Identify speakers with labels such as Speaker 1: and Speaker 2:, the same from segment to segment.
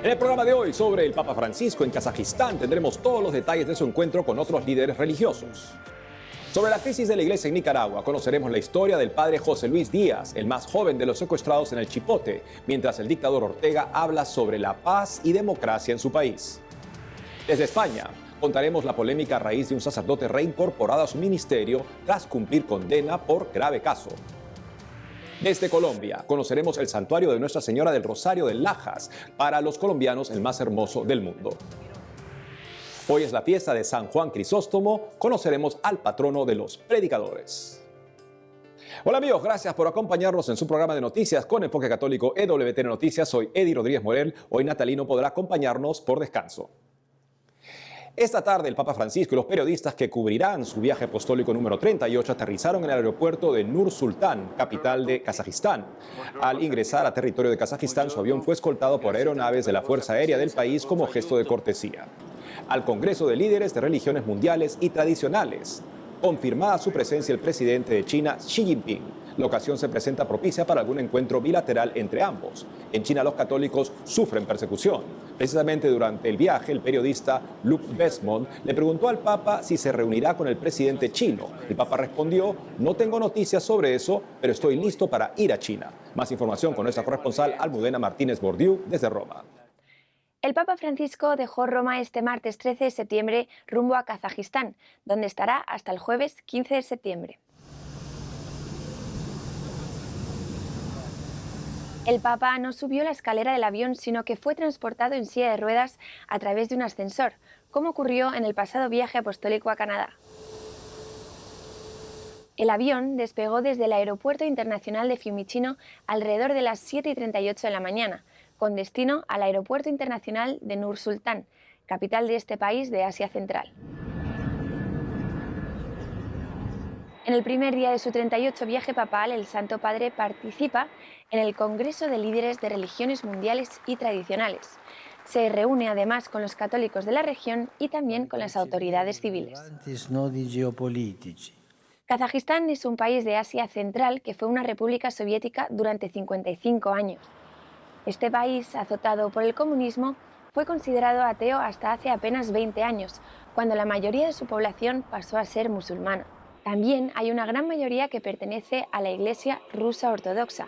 Speaker 1: En el programa de hoy sobre el Papa Francisco en Kazajistán tendremos todos los detalles de su encuentro con otros líderes religiosos. Sobre la crisis de la iglesia en Nicaragua conoceremos la historia del padre José Luis Díaz, el más joven de los secuestrados en el Chipote, mientras el dictador Ortega habla sobre la paz y democracia en su país. Desde España contaremos la polémica a raíz de un sacerdote reincorporado a su ministerio tras cumplir condena por grave caso. Desde Colombia conoceremos el santuario de Nuestra Señora del Rosario de Lajas, para los colombianos el más hermoso del mundo. Hoy es la fiesta de San Juan Crisóstomo, conoceremos al patrono de los predicadores. Hola amigos, gracias por acompañarnos en su programa de noticias con enfoque católico EWTN Noticias. Soy Eddie Rodríguez Morel, hoy Natalino podrá acompañarnos por descanso. Esta tarde el Papa Francisco y los periodistas que cubrirán su viaje apostólico número 38 aterrizaron en el aeropuerto de Nur Sultán, capital de Kazajistán. Al ingresar a territorio de Kazajistán, su avión fue escoltado por aeronaves de la Fuerza Aérea del país como gesto de cortesía. Al Congreso de Líderes de Religiones Mundiales y Tradicionales, confirmada su presencia el presidente de China, Xi Jinping. La ocasión se presenta propicia para algún encuentro bilateral entre ambos. En China los católicos sufren persecución. Precisamente durante el viaje, el periodista Luc Besmond le preguntó al Papa si se reunirá con el presidente chino. El Papa respondió: no tengo noticias sobre eso, pero estoy listo para ir a China. Más información con nuestra corresponsal Almudena Martínez Bordiú desde Roma.
Speaker 2: El Papa Francisco dejó Roma este martes 13 de septiembre rumbo a Kazajistán, donde estará hasta el jueves 15 de septiembre. El Papa no subió la escalera del avión, sino que fue transportado en silla de ruedas a través de un ascensor, como ocurrió en el pasado viaje apostólico a Canadá. El avión despegó desde el Aeropuerto Internacional de Fiumicino alrededor de las 7:38 de la mañana, con destino al Aeropuerto Internacional de Nur Sultán, capital de este país de Asia Central. En el primer día de su 38 viaje papal, el Santo Padre participa en el Congreso de Líderes de Religiones Mundiales y Tradicionales. Se reúne además con los católicos de la región y también con las autoridades civiles. Kazajistán es un país de Asia Central que fue una república soviética durante 55 años. Este país, azotado por el comunismo, fue considerado ateo hasta hace apenas 20 años, cuando la mayoría de su población pasó a ser musulmana. También hay una gran mayoría que pertenece a la Iglesia rusa ortodoxa.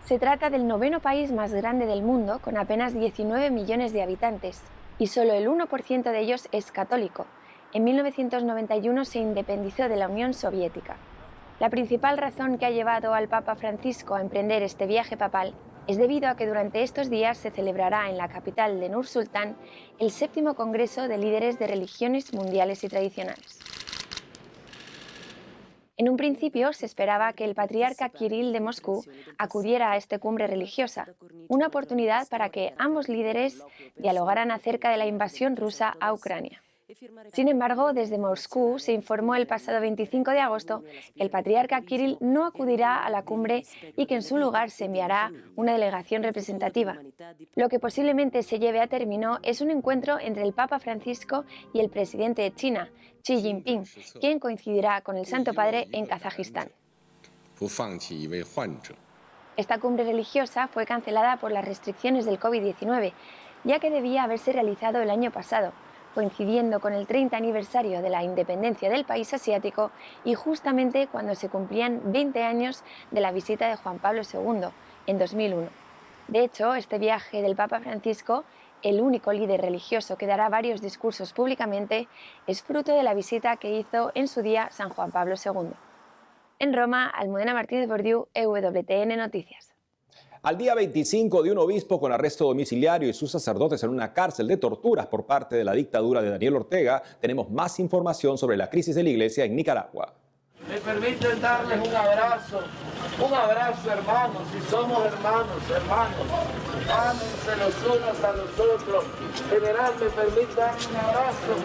Speaker 2: Se trata del noveno país más grande del mundo, con apenas 19 millones de habitantes, y solo el 1% de ellos es católico. En 1991 se independizó de la Unión Soviética. La principal razón que ha llevado al Papa Francisco a emprender este viaje papal es debido a que durante estos días se celebrará en la capital de Nur Sultán el 7º Congreso de Líderes de Religiones Mundiales y Tradicionales. En un principio se esperaba que el patriarca Kirill de Moscú acudiera a esta cumbre religiosa, una oportunidad para que ambos líderes dialogaran acerca de la invasión rusa a Ucrania. Sin embargo, desde Moscú se informó el pasado 25 de agosto que el patriarca Kirill no acudirá a la cumbre y que en su lugar se enviará una delegación representativa. Lo que posiblemente se lleve a término es un encuentro entre el Papa Francisco y el presidente de China, Xi Jinping, quien coincidirá con el Santo Padre en Kazajistán. Esta cumbre religiosa fue cancelada por las restricciones del COVID-19, ya que debía haberse realizado el año pasado, coincidiendo con el 30 aniversario de la independencia del país asiático y justamente cuando se cumplían 20 años de la visita de Juan Pablo II, en 2001. De hecho, este viaje del Papa Francisco, el único líder religioso que dará varios discursos públicamente, es fruto de la visita que hizo en su día San Juan Pablo II. En Roma, Almudena Martínez Bordiú, EWTN Noticias.
Speaker 1: Al día 25 de un obispo con arresto domiciliario y sus sacerdotes en una cárcel de torturas por parte de la dictadura de Daniel Ortega, tenemos más información sobre la crisis de la iglesia en Nicaragua.
Speaker 3: Me permiten darles un abrazo hermanos, si somos hermanos, ámense los unos a los otros. General, me permite dar un abrazo,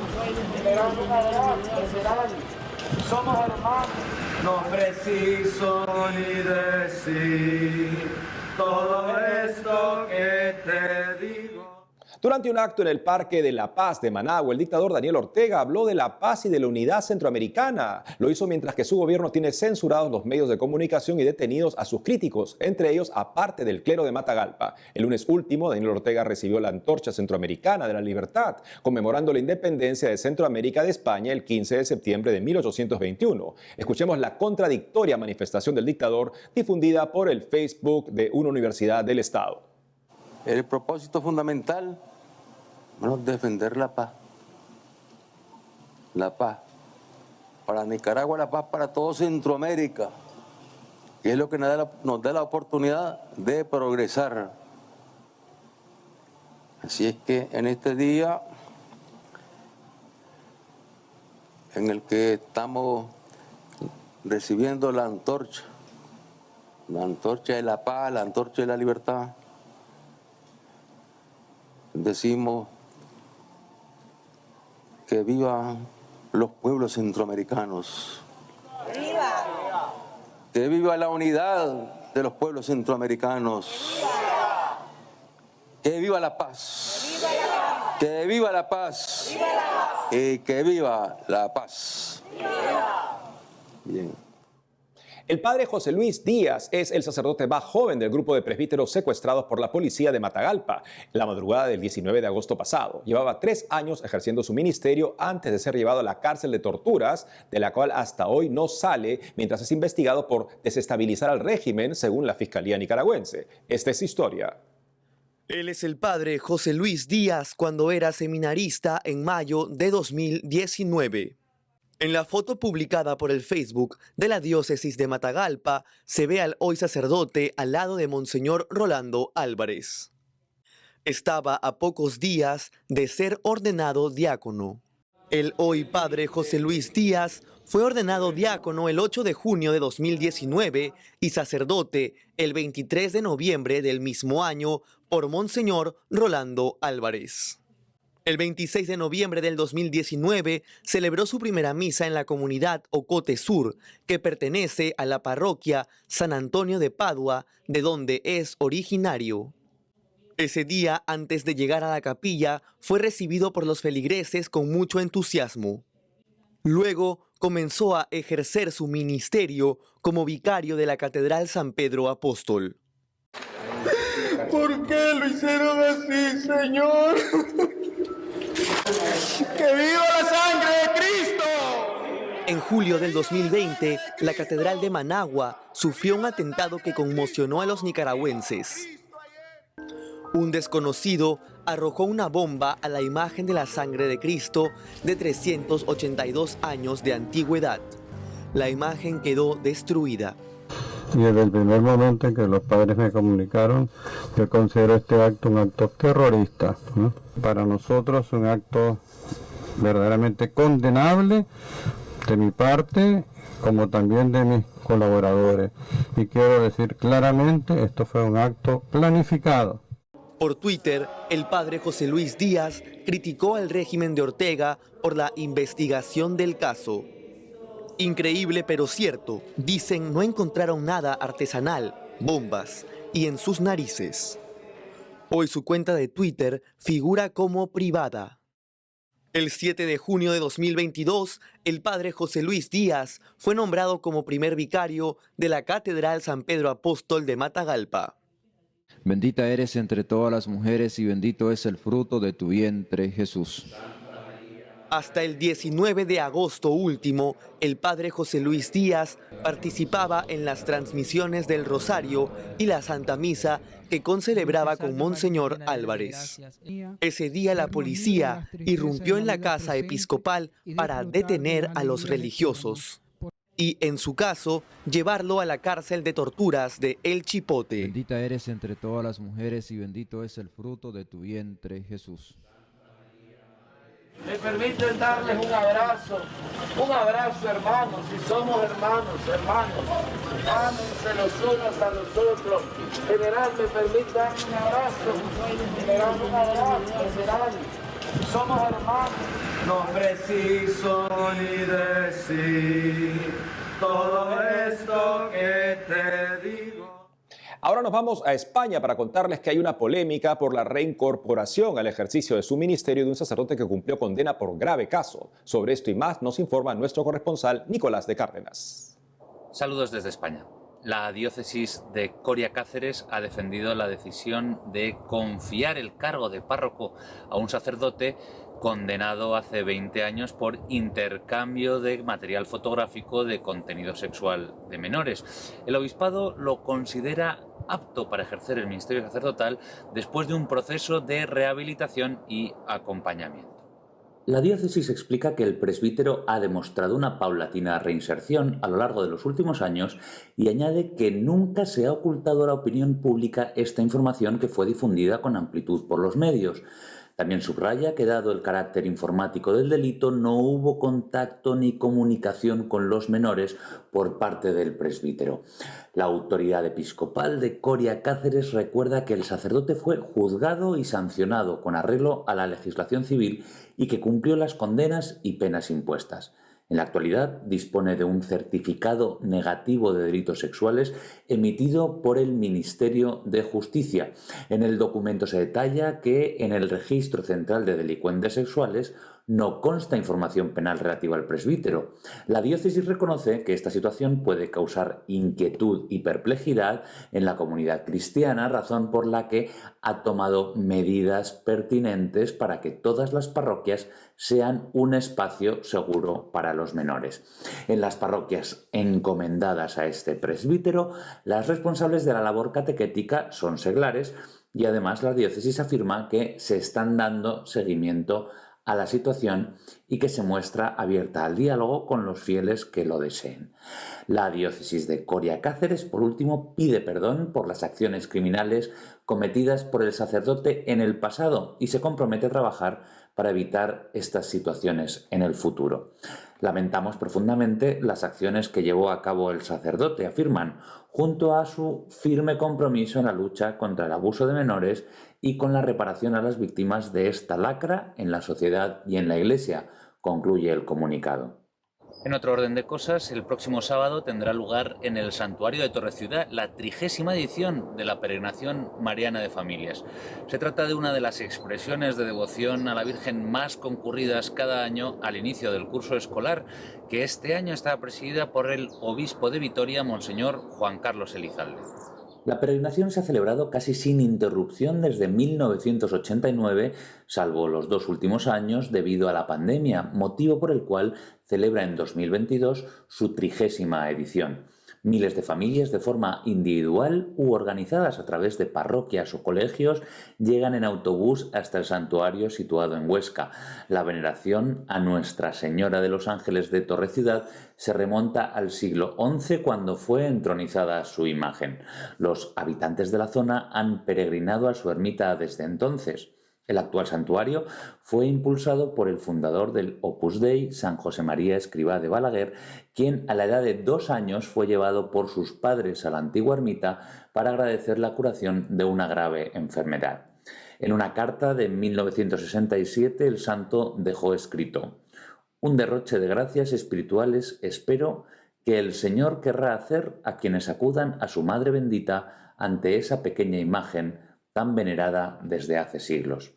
Speaker 3: general, somos hermanos. No preciso ni decir todo esto que te digo.
Speaker 1: Durante un acto en el Parque de la Paz de Managua, el dictador Daniel Ortega habló de la paz y de la unidad centroamericana. Lo hizo mientras que su gobierno tiene censurados los medios de comunicación y detenidos a sus críticos, entre ellos a parte del clero de Matagalpa. El lunes último, Daniel Ortega recibió la Antorcha Centroamericana de la Libertad, conmemorando la independencia de Centroamérica de España el 15 de septiembre de 1821. Escuchemos la contradictoria manifestación del dictador difundida por el Facebook de una universidad del Estado.
Speaker 4: El propósito fundamental, bueno, defender la paz. La paz. Para Nicaragua, la paz para todo Centroamérica. Y es lo que nos da la oportunidad de progresar. Así es que en este día en el que estamos recibiendo la antorcha de la paz, la antorcha de la libertad, decimos que vivan los pueblos centroamericanos. ¡Viva! Que viva la unidad de los pueblos centroamericanos. ¡Viva! Que viva la paz. ¡Viva la paz! Que viva la paz. ¡Viva la paz! Y que viva la paz. ¡Viva! Bien.
Speaker 1: El padre José Luis Díaz es el sacerdote más joven del grupo de presbíteros secuestrados por la policía de Matagalpa la madrugada del 19 de agosto pasado. Llevaba 3 años ejerciendo su ministerio antes de ser llevado a la cárcel de torturas, de la cual hasta hoy no sale, mientras es investigado por desestabilizar al régimen, según la Fiscalía nicaragüense. Esta es su historia.
Speaker 5: Él es el padre José Luis Díaz cuando era seminarista en mayo de 2019. En la foto publicada por el Facebook de la diócesis de Matagalpa, se ve al hoy sacerdote al lado de Monseñor Rolando Álvarez. Estaba a pocos días de ser ordenado diácono. El hoy padre José Luis Díaz fue ordenado diácono el 8 de junio de 2019 y sacerdote el 23 de noviembre del mismo año por Monseñor Rolando Álvarez. El 26 de noviembre del 2019 celebró su primera misa en la comunidad Ocote Sur, que pertenece a la parroquia San Antonio de Padua, de donde es originario. Ese día, antes de llegar a la capilla, fue recibido por los feligreses con mucho entusiasmo. Luego comenzó a ejercer su ministerio como vicario de la Catedral San Pedro Apóstol.
Speaker 3: ¿Por qué lo hicieron así, Señor? ¡Que viva la sangre de Cristo!
Speaker 5: En julio del 2020, la Catedral de Managua sufrió un atentado que conmocionó a los nicaragüenses. Un desconocido arrojó una bomba a la imagen de la sangre de Cristo de 382 años de antigüedad. La imagen quedó destruida.
Speaker 6: Y desde el primer momento en que los padres me comunicaron, yo considero este acto un acto terrorista, ¿no? Para nosotros un acto verdaderamente condenable de mi parte, como también de mis colaboradores. Y quiero decir claramente, esto fue un acto planificado.
Speaker 5: Por Twitter, el padre José Luis Díaz criticó al régimen de Ortega por la investigación del caso. Increíble pero cierto, dicen no encontraron nada artesanal, bombas, y en sus narices. Hoy su cuenta de Twitter figura como privada. El 7 de junio de 2022, el padre José Luis Díaz fue nombrado como primer vicario de la Catedral San Pedro Apóstol de Matagalpa.
Speaker 7: Bendita eres entre todas las mujeres y bendito es el fruto de tu vientre, Jesús.
Speaker 5: Hasta el 19 de agosto último, el padre José Luis Díaz participaba en las transmisiones del Rosario y la Santa Misa que concelebraba con Monseñor Álvarez. Ese día la policía irrumpió en la casa episcopal para detener a los religiosos y, en su caso, llevarlo a la cárcel de torturas de El Chipote.
Speaker 7: Bendita eres entre todas las mujeres y bendito es el fruto de tu vientre, Jesús.
Speaker 3: Me permiten darles un abrazo hermanos, si somos hermanos, ámense los unos a los otros. General, me permite darle un abrazo, general, somos hermanos. No preciso ni decir todo esto que te digo.
Speaker 1: Ahora nos vamos a España para contarles que hay una polémica por la reincorporación al ejercicio de su ministerio de un sacerdote que cumplió condena por grave caso. Sobre esto y más nos informa nuestro corresponsal Nicolás de Cárdenas.
Speaker 8: Saludos desde España. La diócesis de Coria Cáceres ha defendido la decisión de confiar el cargo de párroco a un sacerdote condenado hace 20 años por intercambio de material fotográfico de contenido sexual de menores. El obispado lo considera apto para ejercer el ministerio sacerdotal después de un proceso de rehabilitación y acompañamiento.
Speaker 9: La diócesis explica que el presbítero ha demostrado una paulatina reinserción a lo largo de los últimos años y añade que nunca se ha ocultado a la opinión pública esta información que fue difundida con amplitud por los medios. También subraya que, dado el carácter informático del delito, no hubo contacto ni comunicación con los menores por parte del presbítero. La autoridad episcopal de Coria Cáceres recuerda que el sacerdote fue juzgado y sancionado con arreglo a la legislación civil y que cumplió las condenas y penas impuestas. En la actualidad dispone de un certificado negativo de delitos sexuales emitido por el Ministerio de Justicia. En el documento se detalla que en el Registro Central de Delincuentes Sexuales no consta información penal relativa al presbítero. La diócesis reconoce que esta situación puede causar inquietud y perplejidad en la comunidad cristiana, razón por la que ha tomado medidas pertinentes para que todas las parroquias sean un espacio seguro para los menores. En las parroquias encomendadas a este presbítero, las responsables de la labor catequética son seglares y además la diócesis afirma que se están dando seguimiento a la situación y que se muestra abierta al diálogo con los fieles que lo deseen. La diócesis de Coria Cáceres, por último, pide perdón por las acciones criminales cometidas por el sacerdote en el pasado y se compromete a trabajar para evitar estas situaciones en el futuro. Lamentamos profundamente las acciones que llevó a cabo el sacerdote, afirman, junto a su firme compromiso en la lucha contra el abuso de menores y con la reparación a las víctimas de esta lacra en la sociedad y en la Iglesia, concluye el comunicado.
Speaker 8: En otro orden de cosas, el próximo sábado tendrá lugar en el Santuario de Torreciudad la 30ª edición de la Peregrinación Mariana de Familias. Se trata de una de las expresiones de devoción a la Virgen más concurridas cada año al inicio del curso escolar, que este año está presidida por el obispo de Vitoria, Monseñor Juan Carlos Elizalde.
Speaker 9: La peregrinación se ha celebrado casi sin interrupción desde 1989, salvo los 2 últimos años debido a la pandemia, motivo por el cual celebra en 2022 su 30ª edición. Miles de familias de forma individual u organizadas a través de parroquias o colegios llegan en autobús hasta el santuario situado en Huesca. La veneración a Nuestra Señora de los Ángeles de Torreciudad se remonta al siglo XI cuando fue entronizada su imagen. Los habitantes de la zona han peregrinado a su ermita desde entonces. El actual santuario fue impulsado por el fundador del Opus Dei, San José María Escrivá de Balaguer, quien a la edad de 2 años fue llevado por sus padres a la antigua ermita para agradecer la curación de una grave enfermedad. En una carta de 1967 el santo dejó escrito: «Un derroche de gracias espirituales espero que el Señor querrá hacer a quienes acudan a su Madre bendita ante esa pequeña imagen tan venerada desde hace siglos».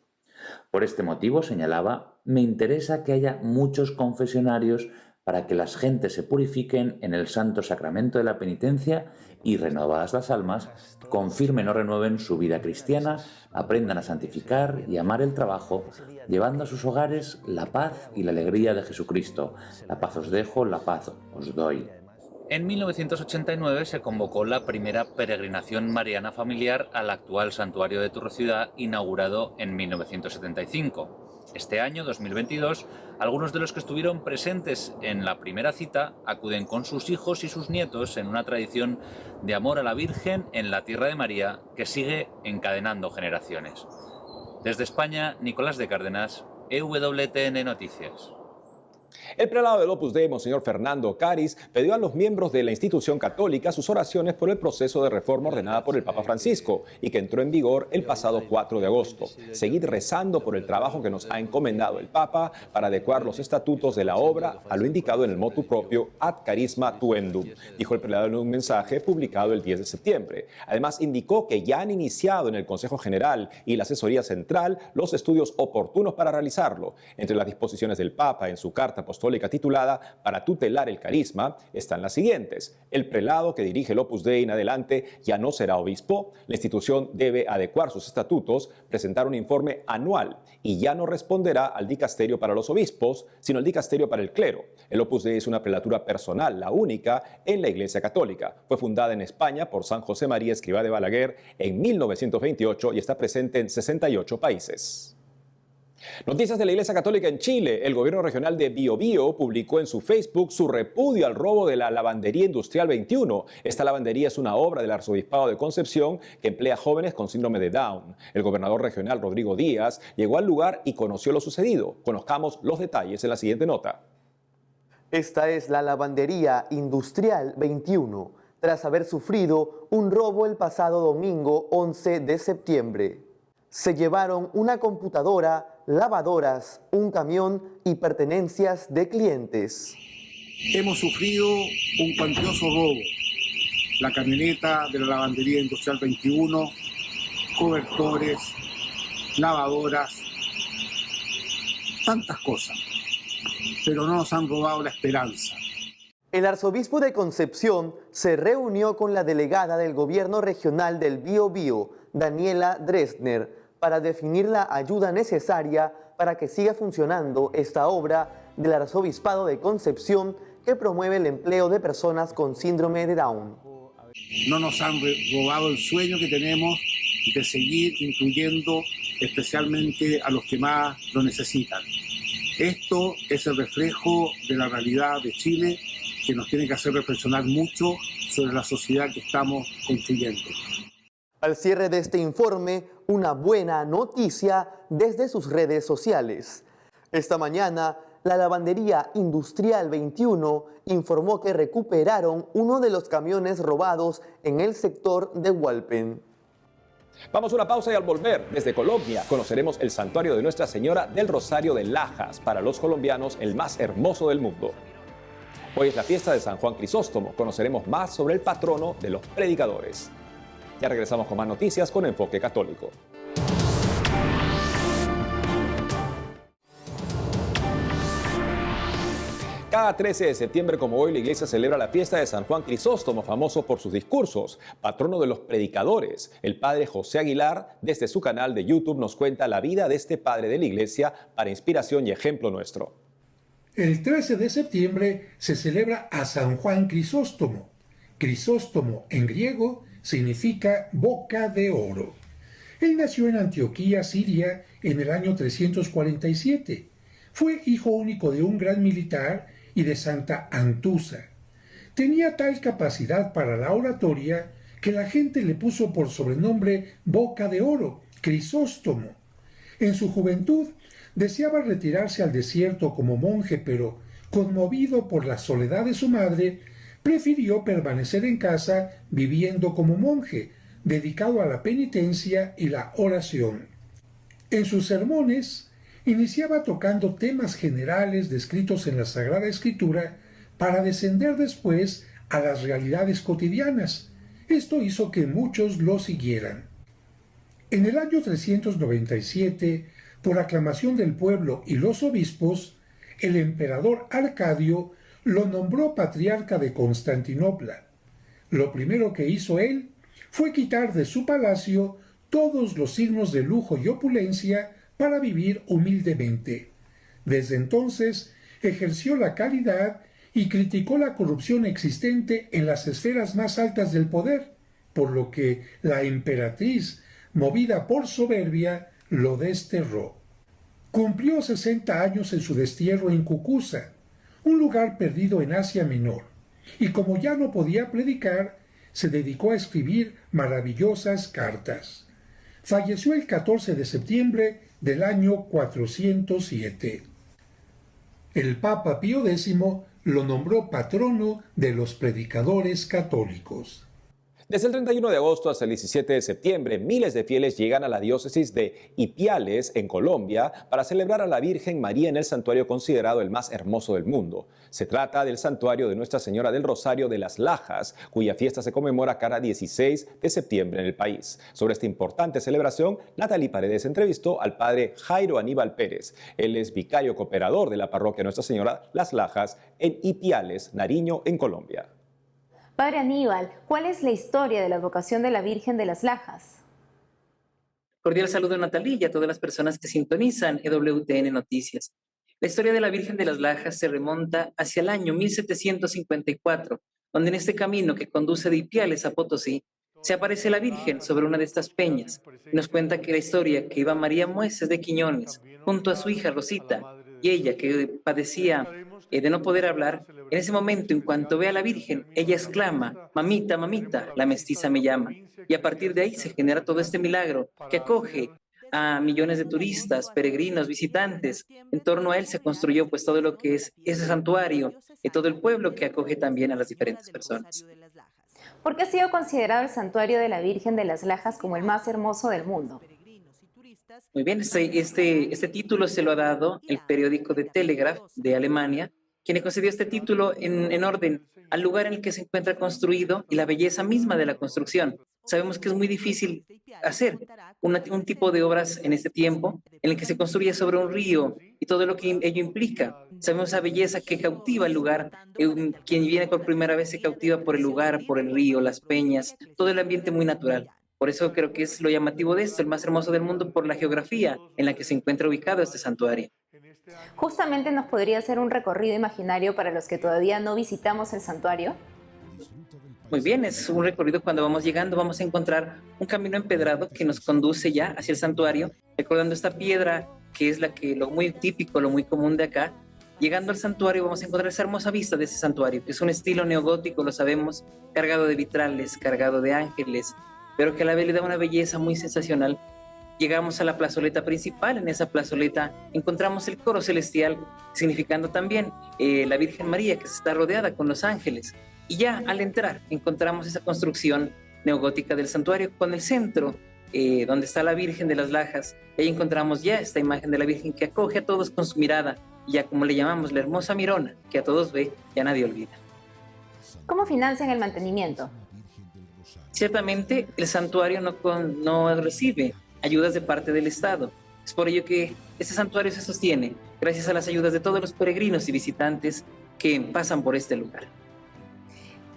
Speaker 9: Por este motivo, señalaba, me interesa que haya muchos confesionarios para que las gentes se purifiquen en el santo sacramento de la penitencia y, renovadas las almas, confirmen o renueven su vida cristiana, aprendan a santificar y amar el trabajo, llevando a sus hogares la paz y la alegría de Jesucristo. La paz os dejo, la paz os doy.
Speaker 8: En 1989 se convocó la primera peregrinación mariana familiar al actual santuario de Torreciudad, inaugurado en 1975. Este año, 2022, algunos de los que estuvieron presentes en la primera cita acuden con sus hijos y sus nietos en una tradición de amor a la Virgen en la tierra de María que sigue encadenando generaciones. Desde España, Nicolás de Cárdenas, EWTN Noticias.
Speaker 1: El prelado del Opus Dei, Monseñor Fernando Caris, pidió a los miembros de la institución católica sus oraciones por el proceso de reforma ordenada por el Papa Francisco y que entró en vigor el pasado 4 de agosto. Seguid rezando por el trabajo que nos ha encomendado el Papa para adecuar los estatutos de la obra a lo indicado en el motu propio Ad Carisma Tuendum, dijo el prelado en un mensaje publicado el 10 de septiembre. Además, indicó que ya han iniciado en el Consejo General y la Asesoría Central los estudios oportunos para realizarlo. Entre las disposiciones del Papa en su carta apostólica titulada Para tutelar el carisma están las siguientes. El prelado que dirige el Opus Dei en adelante ya no será obispo. La institución debe adecuar sus estatutos, presentar un informe anual y ya no responderá al dicasterio para los obispos, sino al dicasterio para el clero. El Opus Dei es una prelatura personal, la única en la Iglesia Católica. Fue fundada en España por San José María Escrivá de Balaguer en 1928 y está presente en 68 países. Noticias de la Iglesia Católica en Chile. El gobierno regional de Biobío publicó en su Facebook su repudio al robo de la lavandería industrial 21. Esta lavandería es una obra del Arzobispado de Concepción que emplea jóvenes con síndrome de Down. El gobernador regional Rodrigo Díaz llegó al lugar y conoció lo sucedido. Conozcamos los detalles en la siguiente nota.
Speaker 5: Esta es la lavandería industrial 21, tras haber sufrido un robo el pasado domingo 11 de septiembre. Se llevaron una computadora, lavadoras, un camión y pertenencias de clientes.
Speaker 10: Hemos sufrido un cuantioso robo. La camioneta de la lavandería industrial 21, cobertores, lavadoras, tantas cosas. Pero no nos han robado la esperanza.
Speaker 5: El arzobispo de Concepción se reunió con la delegada del gobierno regional del Biobío, Daniela Dresner, para definir la ayuda necesaria para que siga funcionando esta obra del Arzobispado de Concepción que promueve el empleo de personas con síndrome de Down.
Speaker 10: No nos han robado el sueño que tenemos de seguir incluyendo especialmente a los que más lo necesitan. Esto es el reflejo de la realidad de Chile que nos tiene que hacer reflexionar mucho sobre la sociedad que estamos construyendo.
Speaker 5: Al cierre de este informe, una buena noticia desde sus redes sociales. Esta mañana, la lavandería industrial 21 informó que recuperaron uno de los camiones robados en el sector de Hualpen.
Speaker 1: Vamos a una pausa y al volver, desde Colombia, conoceremos el santuario de Nuestra Señora del Rosario de Lajas, para los colombianos el más hermoso del mundo. Hoy es la fiesta de San Juan Crisóstomo, conoceremos más sobre el patrono de los predicadores. Ya regresamos con más noticias con Enfoque Católico. Cada 13 de septiembre, como hoy, la iglesia celebra la fiesta de San Juan Crisóstomo, famoso por sus discursos, patrono de los predicadores. El padre José Aguilar, desde su canal de YouTube, nos cuenta la vida de este padre de la iglesia para inspiración y ejemplo nuestro.
Speaker 11: El 13 de septiembre se celebra a San Juan Crisóstomo. Crisóstomo en griego significa boca de oro. Él nació en Antioquía, Siria, en el año 347. Fue hijo único de un gran militar y de Santa Antusa. Tenía tal capacidad para la oratoria que la gente le puso por sobrenombre Boca de Oro, Crisóstomo. En su juventud deseaba retirarse al desierto como monje, pero, conmovido por la soledad de su madre, prefirió permanecer en casa viviendo como monje, dedicado a la penitencia y la oración. En sus sermones iniciaba tocando temas generales descritos en la Sagrada Escritura para descender después a las realidades cotidianas. Esto hizo que muchos lo siguieran. En el año 397, por aclamación del pueblo y los obispos, el emperador Arcadio lo nombró patriarca de Constantinopla. Lo primero que hizo él fue quitar de su palacio todos los signos de lujo y opulencia para vivir humildemente. Desde entonces ejerció la caridad y criticó la corrupción existente en las esferas más altas del poder, por lo que la emperatriz, movida por soberbia, lo desterró. Cumplió 60 años en su destierro en Cucuza, un lugar perdido en Asia Menor, y como ya no podía predicar, se dedicó a escribir maravillosas cartas. Falleció el 14 de septiembre del año 407. El Papa Pío X lo nombró patrono de los predicadores católicos.
Speaker 1: Desde el 31 de agosto hasta el 17 de septiembre, miles de fieles llegan a la diócesis de Ipiales, en Colombia, para celebrar a la Virgen María en el santuario considerado el más hermoso del mundo. Se trata del santuario de Nuestra Señora del Rosario de las Lajas, cuya fiesta se conmemora cada 16 de septiembre en el país. Sobre esta importante celebración, Natalie Paredes entrevistó al padre Jairo Aníbal Pérez. Él es vicario cooperador de la parroquia Nuestra Señora Las Lajas en Ipiales, Nariño, en Colombia.
Speaker 12: Padre Aníbal, ¿cuál es la historia de la advocación de la Virgen de las Lajas?
Speaker 13: Cordial saludo, Natalie, y a todas las personas que sintonizan EWTN Noticias. La historia de la Virgen de las Lajas se remonta hacia el año 1754, donde en este camino que conduce de Ipiales a Potosí, se aparece la Virgen sobre una de estas peñas. Nos cuenta que la historia que iba María Mueces de Quiñones junto a su hija Rosita, y ella que padecía de no poder hablar, en ese momento, en cuanto ve a la Virgen, ella exclama: mamita, mamita, la mestiza me llama. Y a partir de ahí se genera todo este milagro que acoge a millones de turistas, peregrinos, visitantes. En torno a él se construyó pues todo lo que es ese santuario y todo el pueblo que acoge también a las diferentes personas.
Speaker 12: ¿Por qué ha sido considerado el santuario de la Virgen de las Lajas como el más hermoso del mundo?
Speaker 13: Muy bien, este título se lo ha dado el periódico The Telegraph de Alemania, quien le concedió este título en orden al lugar en el que se encuentra construido y la belleza misma de la construcción. Sabemos que es muy difícil hacer un tipo de obras en este tiempo en el que se construye sobre un río y todo lo que ello implica. Sabemos esa belleza que cautiva el lugar. Quien viene por primera vez se cautiva por el lugar, por el río, las peñas, todo el ambiente muy natural. Por eso creo que es lo llamativo de esto, el más hermoso del mundo, por la geografía en la que se encuentra ubicado este santuario.
Speaker 12: Justamente nos podría hacer un recorrido imaginario para los que todavía no visitamos el santuario.
Speaker 13: Muy bien, es un recorrido. Cuando vamos llegando vamos a encontrar un camino empedrado que nos conduce ya hacia el santuario, recordando esta piedra que es lo muy típico, lo muy común de acá. Llegando al santuario vamos a encontrar esa hermosa vista de ese santuario, que es un estilo neogótico, lo sabemos, cargado de vitrales, cargado de ángeles, pero que a la vez le da una belleza muy sensacional. Llegamos a la plazoleta principal. En esa plazoleta encontramos el coro celestial, significando también la Virgen María, que está rodeada con los ángeles. Y ya al entrar encontramos esa construcción neogótica del santuario con el centro, donde está la Virgen de las Lajas. Y ahí encontramos ya esta imagen de la Virgen que acoge a todos con su mirada, y ya como le llamamos, la hermosa mirona, que a todos ve y a nadie olvida.
Speaker 12: ¿Cómo financian el mantenimiento?
Speaker 13: Ciertamente el santuario no recibe ayudas de parte del Estado. Es por ello que este santuario se sostiene gracias a las ayudas de todos los peregrinos y visitantes que pasan por este lugar.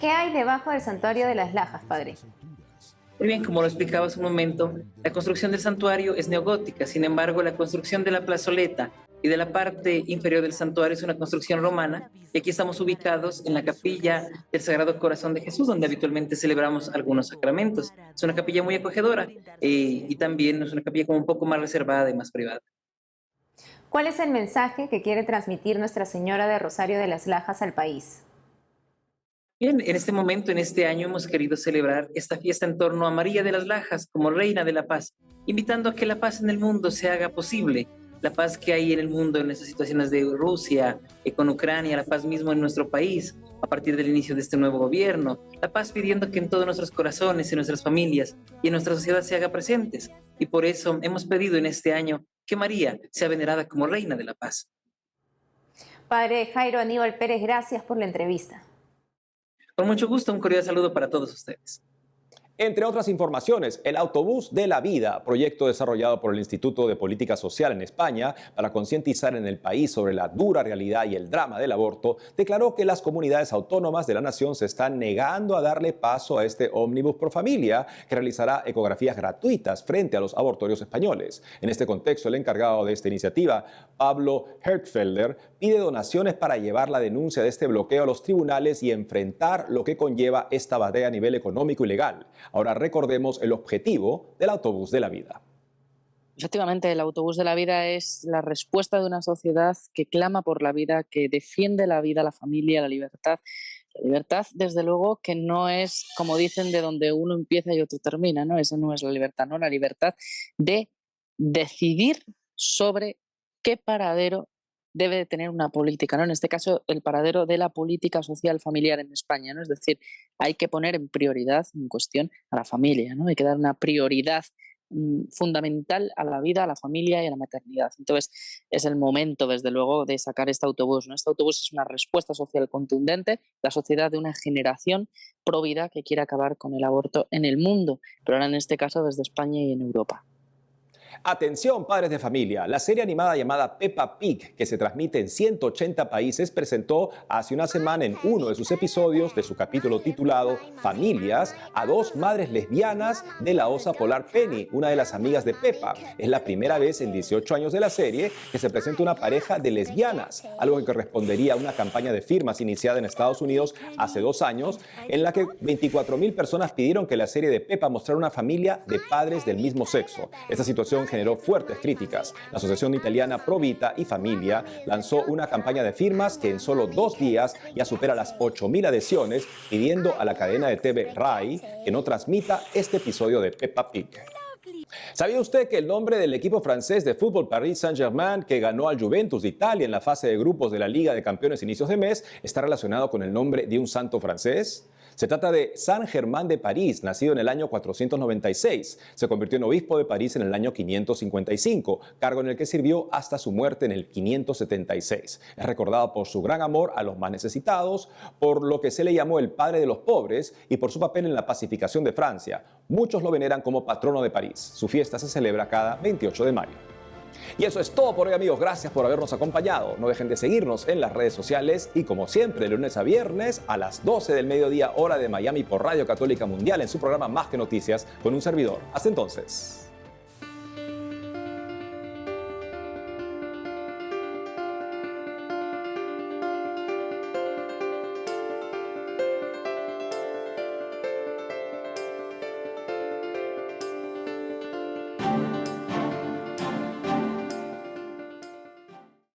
Speaker 12: ¿Qué hay debajo del santuario de las Lajas, padre?
Speaker 13: Muy bien, como lo explicaba hace un momento, la construcción del santuario es neogótica. Sin embargo, la construcción de la plazoleta y de la parte inferior del santuario es una construcción romana, y aquí estamos ubicados en la capilla del Sagrado Corazón de Jesús, donde habitualmente celebramos algunos sacramentos. Es una capilla muy acogedora y también es una capilla como un poco más reservada y más privada.
Speaker 12: ¿Cuál es el mensaje que quiere transmitir Nuestra Señora de Rosario de las Lajas al país?
Speaker 13: Bien, en este momento, en este año, hemos querido celebrar esta fiesta en torno a María de las Lajas como Reina de la Paz, invitando a que la paz en el mundo se haga posible. La paz que hay en el mundo en estas situaciones de Rusia, con Ucrania, la paz mismo en nuestro país, a partir del inicio de este nuevo gobierno, la paz pidiendo que en todos nuestros corazones, en nuestras familias y en nuestra sociedad se haga presentes. Y por eso hemos pedido en este año que María sea venerada como Reina de la Paz.
Speaker 12: Padre Jairo Aníbal Pérez, gracias por la entrevista.
Speaker 13: Con mucho gusto, un cordial saludo para todos ustedes.
Speaker 1: Entre otras informaciones, el Autobús de la Vida, proyecto desarrollado por el Instituto de Política Social en España para concientizar en el país sobre la dura realidad y el drama del aborto, declaró que las comunidades autónomas de la nación se están negando a darle paso a este ómnibus pro familia que realizará ecografías gratuitas frente a los abortorios españoles. En este contexto, el encargado de esta iniciativa, Pablo Hertfelder, pide donaciones para llevar la denuncia de este bloqueo a los tribunales y enfrentar lo que conlleva esta batalla a nivel económico y legal. Ahora recordemos el objetivo del Autobús de la Vida.
Speaker 14: Efectivamente, el Autobús de la Vida es la respuesta de una sociedad que clama por la vida, que defiende la vida, la familia, la libertad. La libertad, desde luego, que no es, como dicen, de donde uno empieza y otro termina, ¿no? Esa no es la libertad, ¿no? La libertad de decidir sobre qué paradero debe de tener una política, ¿no? En este caso, el paradero de la política social familiar en España, ¿no? Es decir, hay que poner en prioridad, en cuestión, a la familia, ¿no? Hay que dar una prioridad fundamental a la vida, a la familia y a la maternidad. Entonces, es el momento, desde luego, de sacar este autobús, ¿no? Este autobús es una respuesta social contundente, la sociedad de una generación pro vida que quiere acabar con el aborto en el mundo, pero ahora en este caso desde España y en Europa.
Speaker 1: Atención, padres de familia. La serie animada llamada Peppa Pig, que se transmite en 180 países, presentó hace una semana en uno de sus episodios de su capítulo titulado Familias a dos madres lesbianas de la osa polar Penny, una de las amigas de Peppa. Es la primera vez en 18 años de la serie que se presenta una pareja de lesbianas, algo que correspondería a una campaña de firmas iniciada en Estados Unidos hace 2 años, en la que 24,000 personas pidieron que la serie de Peppa mostrara una familia de padres del mismo sexo. Esta situación generó fuertes críticas. La Asociación Italiana Pro Vita y Familia lanzó una campaña de firmas que en solo 2 días ya supera las 8,000 adhesiones, pidiendo a la cadena de TV Rai que no transmita este episodio de Peppa Pig. ¿Sabía usted que el nombre del equipo francés de fútbol Paris Saint-Germain, que ganó al Juventus de Italia en la fase de grupos de la Liga de Campeones inicios de mes, está relacionado con el nombre de un santo francés? Se trata de San Germán de París, nacido en el año 496. Se convirtió en obispo de París en el año 555, cargo en el que sirvió hasta su muerte en el 576. Es recordado por su gran amor a los más necesitados, por lo que se le llamó el padre de los pobres y por su papel en la pacificación de Francia. Muchos lo veneran como patrono de París. Su fiesta se celebra cada 28 de mayo. Y eso es todo por hoy, amigos. Gracias por habernos acompañado. No dejen de seguirnos en las redes sociales y, como siempre, de lunes a viernes a las 12 del mediodía, hora de Miami, por Radio Católica Mundial, en su programa Más que Noticias, con un servidor. Hasta entonces.